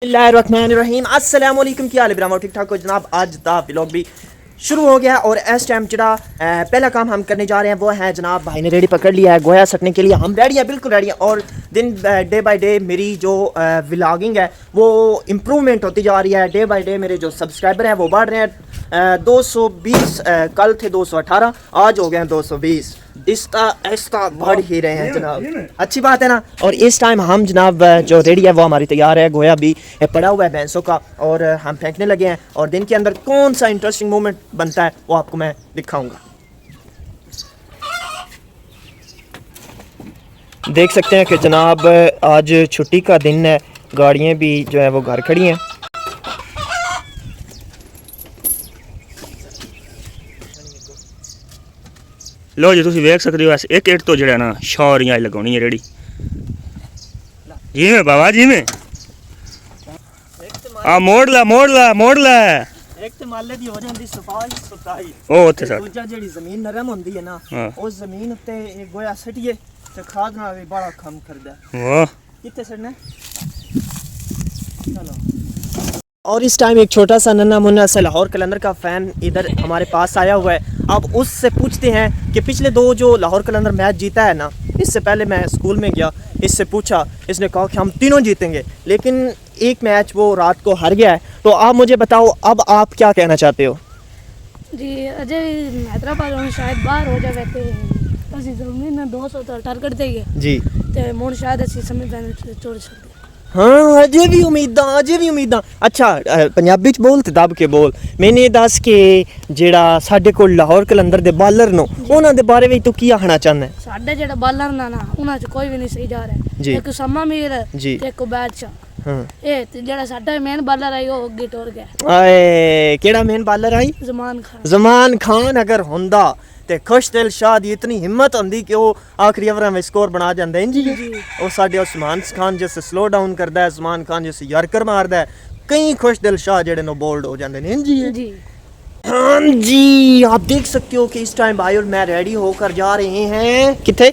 बिस्मिल्लाहिर्रहमानिर्रहीम अस्सलाम वालेकुम क्या हाल है ब्राह्मण ठीक ठाक हो जनाब। आज दा व्लॉग भी शुरू हो गया और इस टाइम जरा पहला काम हम करने जा रहे हैं वो है जनाब भाई ने रेडी पकड़ लिया है गोया सटने के लिए। हम रेडी हैं, बिल्कुल रेडी हैं और दिन डे बाय डे मेरी जो व्लॉगिंग है वो इम्प्रूवमेंट होती जा रही है। डे बाय डे मेरे जो सब्सक्राइबर हैं वो बढ़ रहे हैं। 220 कल थे 218, आज हो गए हैं 220। इसका बढ़ ही रहे हैं जनाब, अच्छी बात है ना। और इस टाइम हम जनाब जो रेडी है वो हमारी तैयार है, गोया भी पड़ा हुआ है भैंसों का और हम फेंकने लगे हैं। और दिन के अंदर कौन सा इंटरेस्टिंग मोमेंट बनता है वो आपको मैं दिखाऊंगा। देख सकते हैं कि जनाब आज छुट्टी का दिन है, गाड़ियाँ भी जो है वो घर खड़ी हैं। लो जी तुम वेख सकते हो एक इट तो जड़ा ना शौरियाँ लगानी है रेडी जी में बाबा जी में आ मोड़ ला एक ते माले दी हो जांदी सफाई सुथराई ओ उत्थे सर दूजा जेड़ी जमीन नरम होंदी है ना उस जमीन उत्ते एक गोया सटिए ते खाद नाल भी बड़ा कम करदा है। वाह कितने सड़ना चलो। और इस टाइम एक छोटा सा नन्ना मुन्ना सा लाहौर कलंदर का फ़ैन इधर हमारे पास आया हुआ है। अब उससे पूछते हैं कि पिछले दो जो लाहौर कलंदर मैच जीता है ना, इससे पहले मैं स्कूल में गया, इससे पूछा, इसने कहा कि हम तीनों जीतेंगे, लेकिन एक मैच वो रात को हार गया है। तो आप मुझे बताओ अब आप क्या कहना चाहते हो? जी अजय हैदराबाद शायद बाहर हो जावे तो ਅਸੀਂ ਜ਼ਮੀਨ 200 तो टारगेट देंगे जी ਤੇ ਮੁੜ ਸ਼ਾਇਦ ਅਸੀਂ ਸੈਮੀਫਾਈਨਲ ਚੋੜ ਸਕਦੇ। हाँ अजे भी उम्मीदां अच्छा पंजाबी च बोल ते दब के बोल। मैंने दस के जेड़ा साडे कोल लाहौर कलंदर दे बालर नो उन्हां दे बारे विच तू की आखना चाहना है? साडे जेड़ा बालर ना ना उन्हां च कोई भी नहीं सही जा रहा। एक समा मीर ते एक बादशाह। हां ए ते जेड़ा साडा मेन बालर आई ओ अगे टुर गया। आए केड़ा मेन बालर आई? ज़मान खान अगर हुंदा ते खुश दिल शाह दी इतनी हिम्मत होंदी कि वो आखिरी ओवर में स्कोर बना जांदा। इंज ही और साडे उस्मान खान जैसे स्लो डाउन करदा है, उस्मान खान जैसे यॉर्कर मारदा है, कई खुश दिल शाह जेड़े नो बोल्ड हो जांदे ने। इंज ही जी हाँ जी, आप देख सकते हो कि इस टाइम भाई और मैं रेडी होकर जा रहे हैं किथे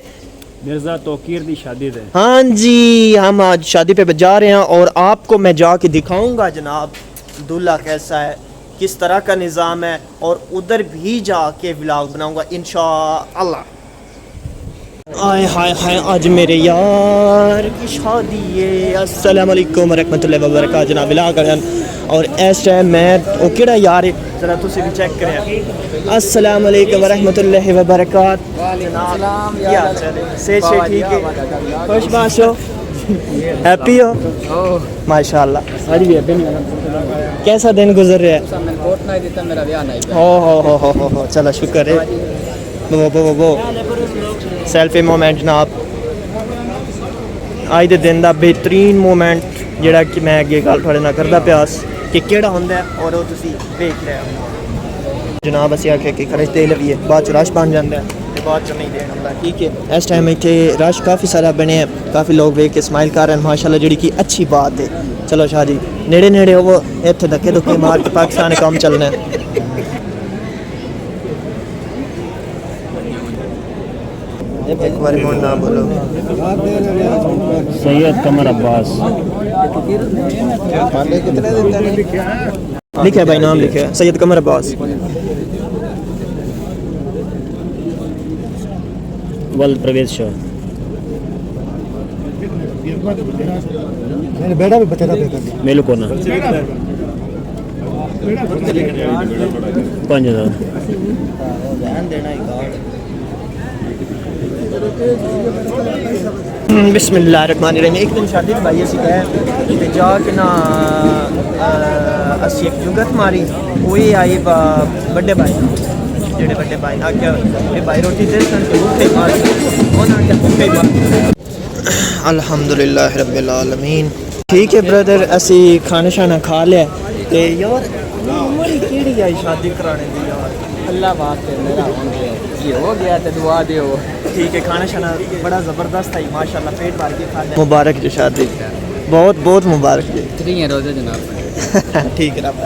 मिर्जा तोकीर दी शादी है। हाँ जी, हम आज शादी पे जा रहे हैं और आपको मैं जाके दिखाऊंगा जनाब दूल्हा कैसा है, किस तरह का निज़ाम है और उधर भी जाके व्लॉग बनाऊंगा इंशाअल्लाह। आए हाय हाय आज मेरे यार की शादी है। अस्सलाम वालेकुम रहमतुल्लाहि व बरकातहू जनाब व्लॉग और इस टाइम मैं ओ केड़ा यार है जरा तुसी भी चेक करें। अस्सलाम वालेकुम रहमतुल्लाहि व बरकातहू जनाब क्या चले से ठीक है खुशबाश हो हैप्पी हो माशाल्लाह। कैसा दिन गुजर रहा है? हो चलो शुक्र है। वो सेल्फी मोमेंट जनाब आज दे दिन दा बेहतरीन मोमेंट जेड़ा कि मैं अगे गल थोड़े नाल करदा प्यास कि केड़ा हुंदा है और वो तुसी देख रहे हो जनाब। असीं आखे कि खर्च दे लवीए बाद च रश बन जांदा है ते बाद च नहीं देना हुंदा। ठीक है इस टाइम इत्थे रश काफ़ी सारा बने हैं, काफ़ी लोग वेख के स्माइल कर रहे हैं माशाल्लाह, जेड़ी कि अच्छी बात है। चलो शाह जी नेड़े नेड़े हो इत्थे धक्के धुक्के मार के पाकिस्तान काम चलना है। एक बार मोन नाम बोलो। सैयद कमर अब्बास लिखा है भाई, नाम लिखा है सैयद कमर अब्बास। वल प्रवेश शाह मैंने बेटा भी बचा था मेलू कोना 5000 बिस्मिल्लाहिर्रहमानिर्रहीम। एक दिन शादी भाई असी गए ते जाके ना असी एक जुगत मारी वो आई बड़े भाई जेड़े बड़े भाई ना क्या भाई रोटी दे सन भूखे मार उन्होंने क्या भूखे मार। अल्हम्दुलिल्लाह रब्बिल आलमीन। ठीक है ब्रदर असी खाना शाना खा लिया ते यार हमारी केड़ी आई शादी कराने दी यार अल्लाह वास्ते मेरा ये हो गया तो दुआ दियो। ठीक है खाना शाना बड़ा ज़बरदस्त है माशाल्लाह, पेट भर के खाना। मुबारक जो शादी बहुत बहुत मुबारक जी। 3 रोज़े जनाब। ठीक है रब